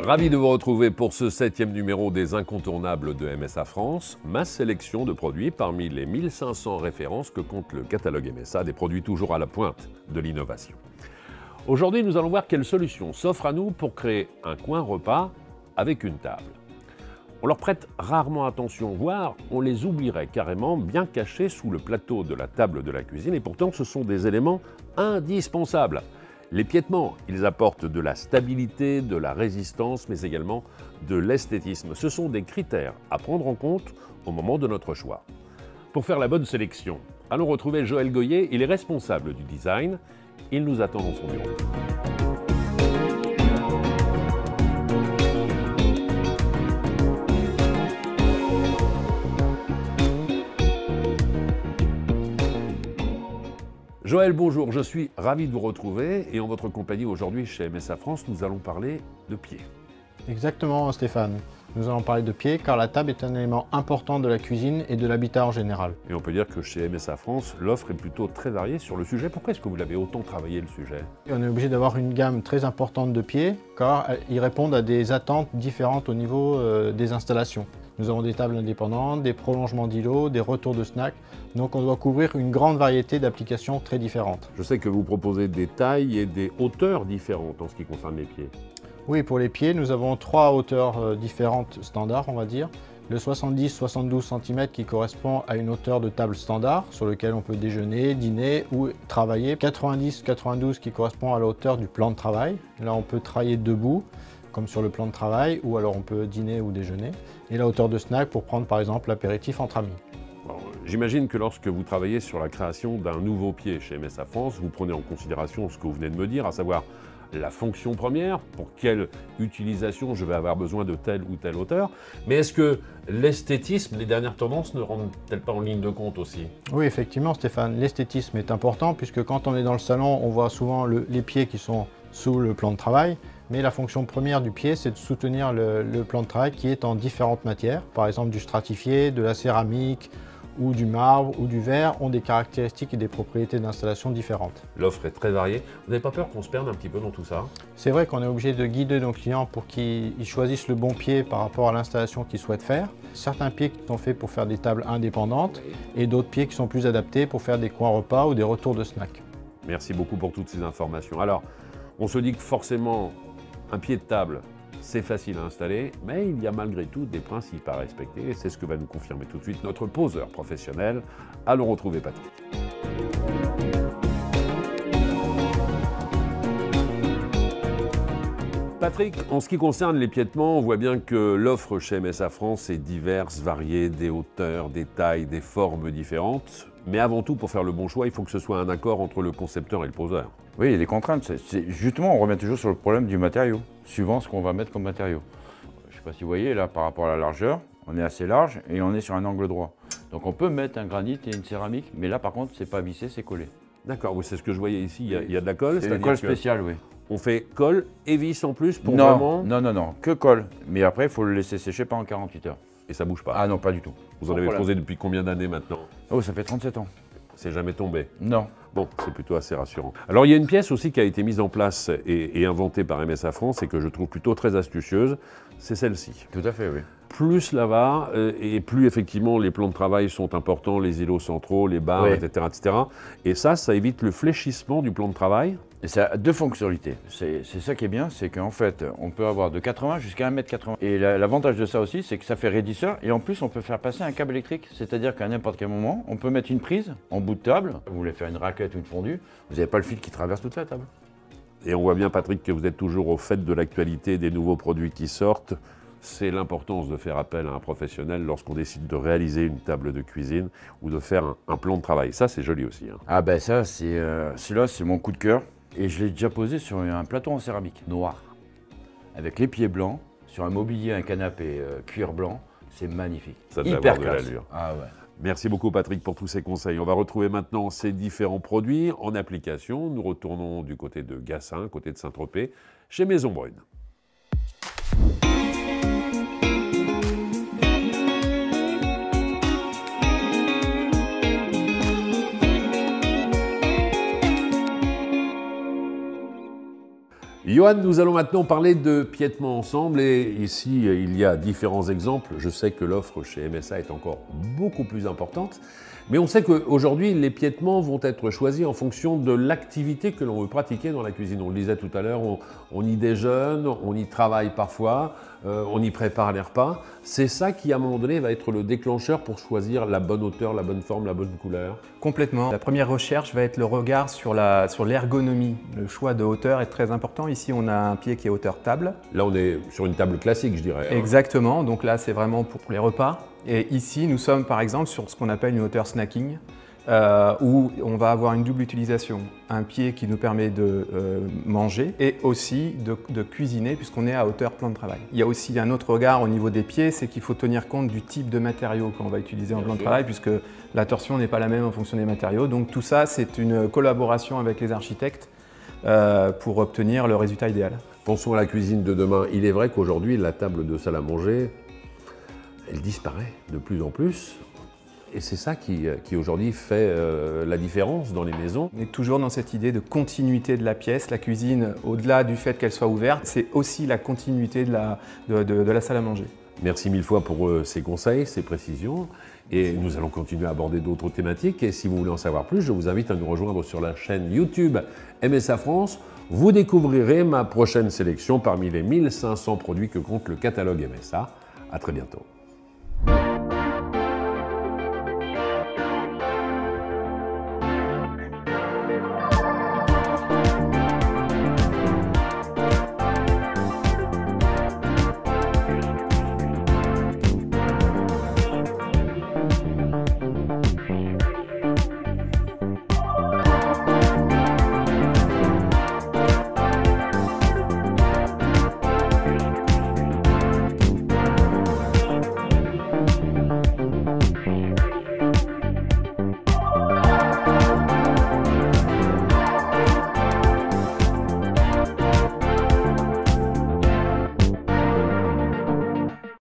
Ravi de vous retrouver pour ce 7e numéro des incontournables de MSA France, ma sélection de produits parmi les 1500 références que compte le catalogue MSA, des produits toujours à la pointe de l'innovation. Aujourd'hui, nous allons voir quelles solutions s'offrent à nous pour créer un coin repas avec une table. On leur prête rarement attention, voire on les oublierait carrément bien cachés sous le plateau de la table de la cuisine, et pourtant ce sont des éléments indispensables. Les piétements, ils apportent de la stabilité, de la résistance, mais également de l'esthétisme. Ce sont des critères à prendre en compte au moment de notre choix. Pour faire la bonne sélection, allons retrouver Joël Goyer, il est responsable du design. Il nous attend dans son bureau. Joël, bonjour, je suis ravi de vous retrouver et en votre compagnie aujourd'hui chez MSA France, nous allons parler de pieds. Exactement Stéphane, nous allons parler de pieds car la table est un élément important de la cuisine et de l'habitat en général. Et on peut dire que chez MSA France, l'offre est plutôt très variée sur le sujet. Pourquoi est-ce que vous l'avez autant travaillé le sujet? On est obligé d'avoir une gamme très importante de pieds car ils répondent à des attentes différentes au niveau des installations. Nous avons des tables indépendantes, des prolongements d'îlots, des retours de snacks, donc on doit couvrir une grande variété d'applications très différentes. Je sais que vous proposez des tailles et des hauteurs différentes en ce qui concerne les pieds. Oui, pour les pieds, nous avons 3 hauteurs différentes standards, on va dire. Le 70-72 cm qui correspond à une hauteur de table standard sur lequel on peut déjeuner, dîner ou travailler. 90-92 qui correspond à la hauteur du plan de travail. Là, on peut travailler debout, comme sur le plan de travail, ou alors on peut dîner ou déjeuner. Et la hauteur de snack pour prendre par exemple l'apéritif entre amis. J'imagine que lorsque vous travaillez sur la création d'un nouveau pied chez MSA France, vous prenez en considération ce que vous venez de me dire, à savoir la fonction première, pour quelle utilisation je vais avoir besoin de telle ou telle hauteur. Mais est-ce que l'esthétisme, les dernières tendances ne rentrent-elles pas en ligne de compte aussi? Oui, effectivement Stéphane, l'esthétisme est important puisque quand on est dans le salon, on voit souvent les pieds qui sont sous le plan de travail. Mais la fonction première du pied, c'est de soutenir le plan de travail qui est en différentes matières. Par exemple, du stratifié, de la céramique, ou du marbre, ou du verre, ont des caractéristiques et des propriétés d'installation différentes. L'offre est très variée. Vous n'avez pas peur qu'on se perde un petit peu dans tout ça? C'est vrai qu'on est obligé de guider nos clients pour qu'ils choisissent le bon pied par rapport à l'installation qu'ils souhaitent faire. Certains pieds qui sont faits pour faire des tables indépendantes et d'autres pieds qui sont plus adaptés pour faire des coins repas ou des retours de snack. Merci beaucoup pour toutes ces informations. Alors, on se dit que forcément, un pied de table, c'est facile à installer, mais il y a malgré tout des principes à respecter et c'est ce que va nous confirmer tout de suite notre poseur professionnel. Allons retrouver Patrick. Patrick, en ce qui concerne les piétements, on voit bien que l'offre chez MSA France est diverse, variée, des hauteurs, des tailles, des formes différentes. Mais avant tout, pour faire le bon choix, il faut que ce soit un accord entre le concepteur et le poseur. Oui, il y a des contraintes. Justement, on revient toujours sur le problème du matériau, suivant ce qu'on va mettre comme matériau. Je ne sais pas si vous voyez, là, par rapport à la largeur, on est assez large et on est sur un angle droit. Donc on peut mettre un granit et une céramique, mais là, par contre, c'est pas vissé, c'est collé. D'accord, oui, c'est ce que je voyais ici, il y a de la colle. C'est une colle spéciale, oui. On fait colle et vis en plus pour non, vraiment... Non, que colle. Mais après, il faut le laisser sécher pendant 48 heures. Et ça bouge pas? Ah non, pas du tout. Vous en avez posé depuis combien d'années maintenant? Oh, ça fait 37 ans. C'est jamais tombé? Non. Bon, c'est plutôt assez rassurant. Alors, il y a une pièce aussi qui a été mise en place et inventée par MSA France et que je trouve plutôt très astucieuse, c'est celle-ci. Tout à fait, oui. Plus cela va, et plus effectivement les plans de travail sont importants, les îlots centraux, les barres, oui. etc., etc. Et ça évite le fléchissement du plan de travail. Et ça a deux fonctionnalités. C'est ça qui est bien, c'est qu'en fait, on peut avoir de 80 jusqu'à 1,80 m. Et l'avantage de ça aussi, c'est que ça fait raidisseur et en plus, on peut faire passer un câble électrique. C'est-à-dire qu'à n'importe quel moment, on peut mettre une prise en bout de table. Vous voulez faire une raclette ou une fondue, vous n'avez pas le fil qui traverse toute la table. Et on voit bien, Patrick, que vous êtes toujours au fait de l'actualité des nouveaux produits qui sortent. C'est l'importance de faire appel à un professionnel lorsqu'on décide de réaliser une table de cuisine ou de faire un plan de travail. Ça, c'est joli aussi. Hein. Ah ben ça, celui-là, c'est mon coup de cœur. Et je l'ai déjà posé sur un plateau en céramique noir, avec les pieds blancs, sur un mobilier, un canapé cuir blanc. C'est magnifique. Ça doit hyper avoir de classe. l'allure. Ah ouais. Merci beaucoup Patrick pour tous ces conseils. On va retrouver maintenant ces différents produits en application. Nous retournons du côté de Gassin, côté de Saint-Tropez, chez Maison Brune. Johan, nous allons maintenant parler de piétement ensemble et ici il y a différents exemples. Je sais que l'offre chez MSA est encore beaucoup plus importante, mais on sait qu'aujourd'hui les piétements vont être choisis en fonction de l'activité que l'on veut pratiquer dans la cuisine. On le disait tout à l'heure, on y déjeune, on y travaille parfois, on y prépare les repas. C'est ça qui à un moment donné va être le déclencheur pour choisir la bonne hauteur, la bonne forme, la bonne couleur. Complètement. La première recherche va être le regard sur l'ergonomie. Le choix de hauteur est très important. Ici, on a un pied qui est hauteur table. Là, on est sur une table classique, je dirais. Exactement. Donc là, c'est vraiment pour les repas. Et ici, nous sommes par exemple sur ce qu'on appelle une hauteur snacking, où on va avoir une double utilisation. Un pied qui nous permet de manger et aussi de cuisiner puisqu'on est à hauteur plan de travail. Il y a aussi un autre regard au niveau des pieds, c'est qu'il faut tenir compte du type de matériaux qu'on va utiliser en plan de travail puisque la torsion n'est pas la même en fonction des matériaux. Donc tout ça, c'est une collaboration avec les architectes pour obtenir le résultat idéal. Pensons à la cuisine de demain. Il est vrai qu'aujourd'hui, la table de salle à manger, elle disparaît de plus en plus. Et c'est ça qui aujourd'hui fait la différence dans les maisons. On est toujours dans cette idée de continuité de la pièce. La cuisine, au-delà du fait qu'elle soit ouverte, c'est aussi la continuité de la salle à manger. Merci mille fois pour ces conseils, ces précisions. Et nous allons continuer à aborder d'autres thématiques. Et si vous voulez en savoir plus, je vous invite à nous rejoindre sur la chaîne YouTube MSA France. Vous découvrirez ma prochaine sélection parmi les 1500 produits que compte le catalogue MSA. À très bientôt.